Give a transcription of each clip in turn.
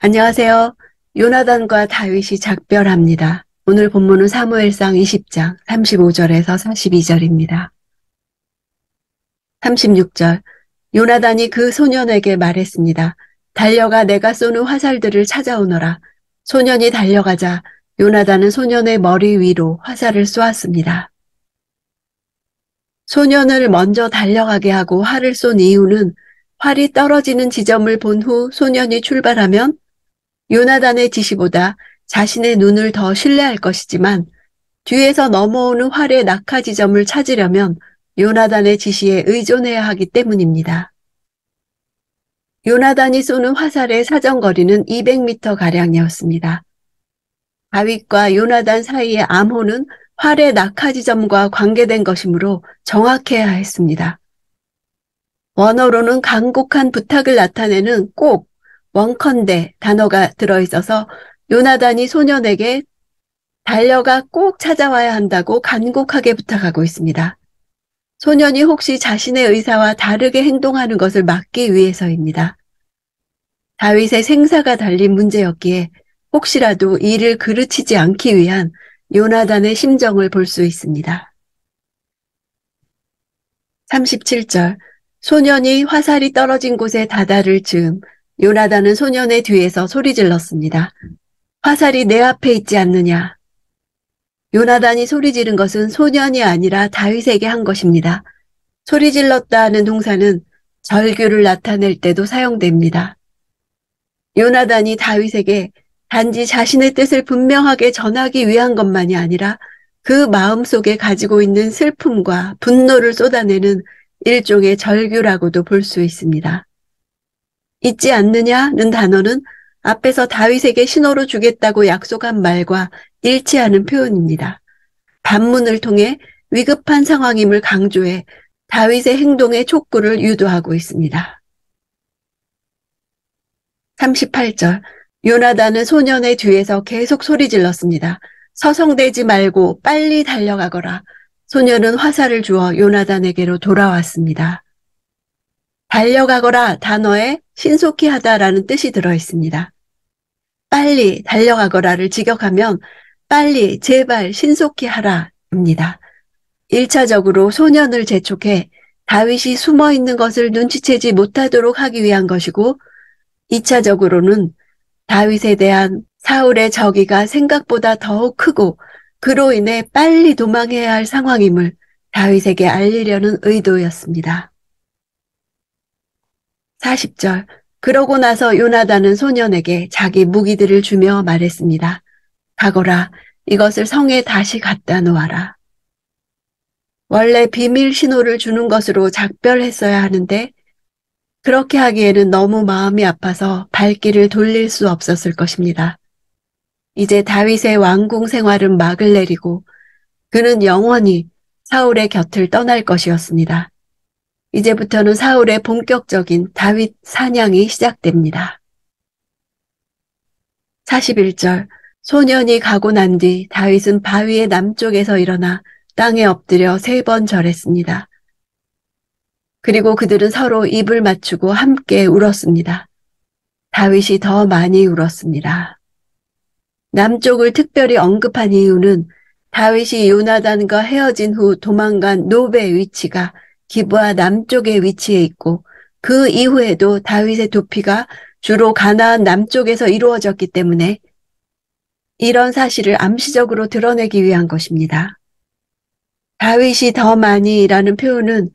안녕하세요. 요나단과 다윗이 작별합니다. 오늘 본문은 사무엘상 20장 35절에서 42절입니다. 36절. 요나단이 그 소년에게 말했습니다. 달려가 내가 쏘는 화살들을 찾아오너라. 소년이 달려가자 요나단은 소년의 머리 위로 화살을 쏘았습니다. 소년을 먼저 달려가게 하고 활을 쏜 이유는 활이 떨어지는 지점을 본 후 소년이 출발하면 요나단의 지시보다 자신의 눈을 더 신뢰할 것이지만 뒤에서 넘어오는 활의 낙하 지점을 찾으려면 요나단의 지시에 의존해야 하기 때문입니다. 요나단이 쏘는 화살의 사정거리는 200m가량이었습니다. 다윗과 요나단 사이의 암호는 활의 낙하 지점과 관계된 것이므로 정확해야 했습니다. 원어로는 간곡한 부탁을 나타내는 꼭, 원컨대 단어가 들어있어서 요나단이 소년에게 달려가 꼭 찾아와야 한다고 간곡하게 부탁하고 있습니다. 소년이 혹시 자신의 의사와 다르게 행동하는 것을 막기 위해서입니다. 다윗의 생사가 달린 문제였기에 혹시라도 이를 그르치지 않기 위한 요나단의 심정을 볼 수 있습니다. 37절. 소년이 화살이 떨어진 곳에 다다를 즈음 요나단은 소년의 뒤에서 소리 질렀습니다. 화살이 내 앞에 있지 않느냐. 요나단이 소리 지른 것은 소년이 아니라 다윗에게 한 것입니다. 소리 질렀다는 동사는 절규를 나타낼 때도 사용됩니다. 요나단이 다윗에게 단지 자신의 뜻을 분명하게 전하기 위한 것만이 아니라 그 마음속에 가지고 있는 슬픔과 분노를 쏟아내는 일종의 절규라고도 볼 수 있습니다. 잊지 않느냐는 단어는 앞에서 다윗에게 신호를 주겠다고 약속한 말과 일치하는 표현입니다. 반문을 통해 위급한 상황임을 강조해 다윗의 행동의 촉구를 유도하고 있습니다. 38절. 요나단은 소년의 뒤에서 계속 소리 질렀습니다. 서성대지 말고 빨리 달려가거라. 소년은 화살을 주어 요나단에게로 돌아왔습니다. 달려가거라 단어에 신속히 하다라는 뜻이 들어있습니다. 빨리 달려가거라를 직역하면 빨리 제발 신속히 하라입니다. 1차적으로 소년을 재촉해 다윗이 숨어있는 것을 눈치채지 못하도록 하기 위한 것이고 2차적으로는 다윗에 대한 사울의 적의가 생각보다 더욱 크고 그로 인해 빨리 도망해야 할 상황임을 다윗에게 알리려는 의도였습니다. 40절. 그러고 나서 요나단은 소년에게 자기 무기들을 주며 말했습니다. 가거라. 이것을 성에 다시 갖다 놓아라. 원래 비밀 신호를 주는 것으로 작별했어야 하는데 그렇게 하기에는 너무 마음이 아파서 발길을 돌릴 수 없었을 것입니다. 이제 다윗의 왕궁 생활은 막을 내리고 그는 영원히 사울의 곁을 떠날 것이었습니다. 이제부터는 사울의 본격적인 다윗 사냥이 시작됩니다. 41절. 소년이 가고 난 뒤 다윗은 바위의 남쪽에서 일어나 땅에 엎드려 3번 절했습니다. 그리고 그들은 서로 입을 맞추고 함께 울었습니다. 다윗이 더 많이 울었습니다. 남쪽을 특별히 언급한 이유는 다윗이 요나단과 헤어진 후 도망간 노베의 위치가 기브아 남쪽에 위치해 있고 그 이후에도 다윗의 도피가 주로 가나안 남쪽에서 이루어졌기 때문에 이런 사실을 암시적으로 드러내기 위한 것입니다. 다윗이 더 많이라는 표현은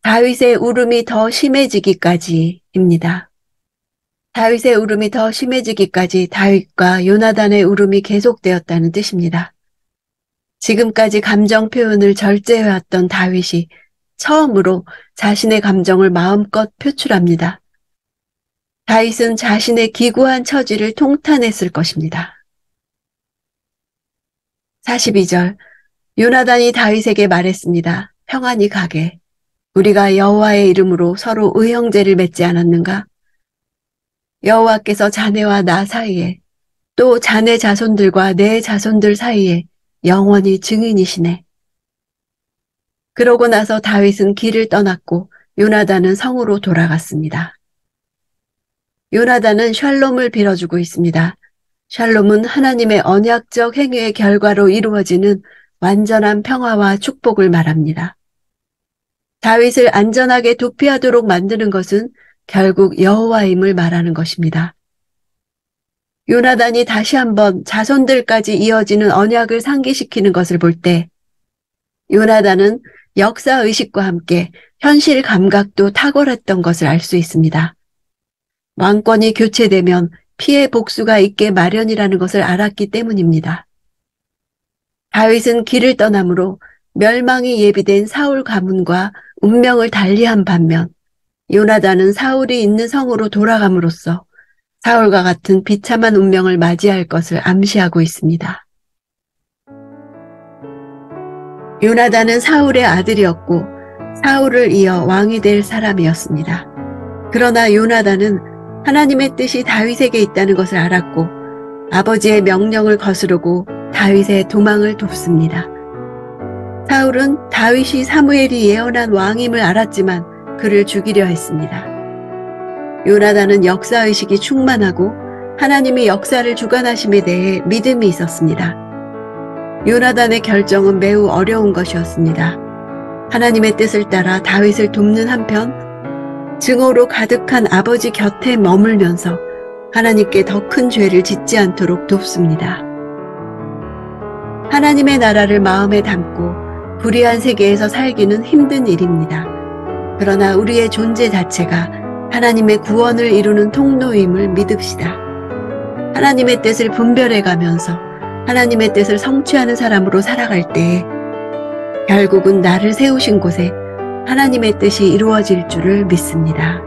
다윗의 울음이 더 심해지기까지입니다. 다윗의 울음이 더 심해지기까지 다윗과 요나단의 울음이 계속되었다는 뜻입니다. 지금까지 감정 표현을 절제해왔던 다윗이 처음으로 자신의 감정을 마음껏 표출합니다. 다윗은 자신의 기구한 처지를 통탄했을 것입니다. 42절. 요나단이 다윗에게 말했습니다. 평안히 가게. 우리가 여호와의 이름으로 서로 의형제를 맺지 않았는가? 여호와께서 자네와 나 사이에 또 자네 자손들과 내 자손들 사이에 영원히 증인이시네. 그러고 나서 다윗은 길을 떠났고 요나단은 성으로 돌아갔습니다. 요나단은 샬롬을 빌어주고 있습니다. 샬롬은 하나님의 언약적 행위의 결과로 이루어지는 완전한 평화와 축복을 말합니다. 다윗을 안전하게 도피하도록 만드는 것은 결국 여호와임을 말하는 것입니다. 요나단이 다시 한번 자손들까지 이어지는 언약을 상기시키는 것을 볼 때 요나단은 역사의식과 함께 현실 감각도 탁월했던 것을 알 수 있습니다. 왕권이 교체되면 피해 복수가 있게 마련이라는 것을 알았기 때문입니다. 다윗은 길을 떠나므로 멸망이 예비된 사울 가문과 운명을 달리한 반면 요나단은 사울이 있는 성으로 돌아감으로써 사울과 같은 비참한 운명을 맞이할 것을 암시하고 있습니다. 요나단은 사울의 아들이었고 사울을 이어 왕이 될 사람이었습니다. 그러나 요나단은 하나님의 뜻이 다윗에게 있다는 것을 알았고 아버지의 명령을 거스르고 다윗의 도망을 돕습니다. 사울은 다윗이 사무엘이 예언한 왕임을 알았지만 그를 죽이려 했습니다. 요나단은 역사의식이 충만하고 하나님이 역사를 주관하심에 대해 믿음이 있었습니다. 요나단의 결정은 매우 어려운 것이었습니다. 하나님의 뜻을 따라 다윗을 돕는 한편 증오로 가득한 아버지 곁에 머물면서 하나님께 더 큰 죄를 짓지 않도록 돕습니다. 하나님의 나라를 마음에 담고 불의한 세계에서 살기는 힘든 일입니다. 그러나 우리의 존재 자체가 하나님의 구원을 이루는 통로임을 믿읍시다. 하나님의 뜻을 분별해가면서 하나님의 뜻을 성취하는 사람으로 살아갈 때에 결국은 나를 세우신 곳에 하나님의 뜻이 이루어질 줄을 믿습니다.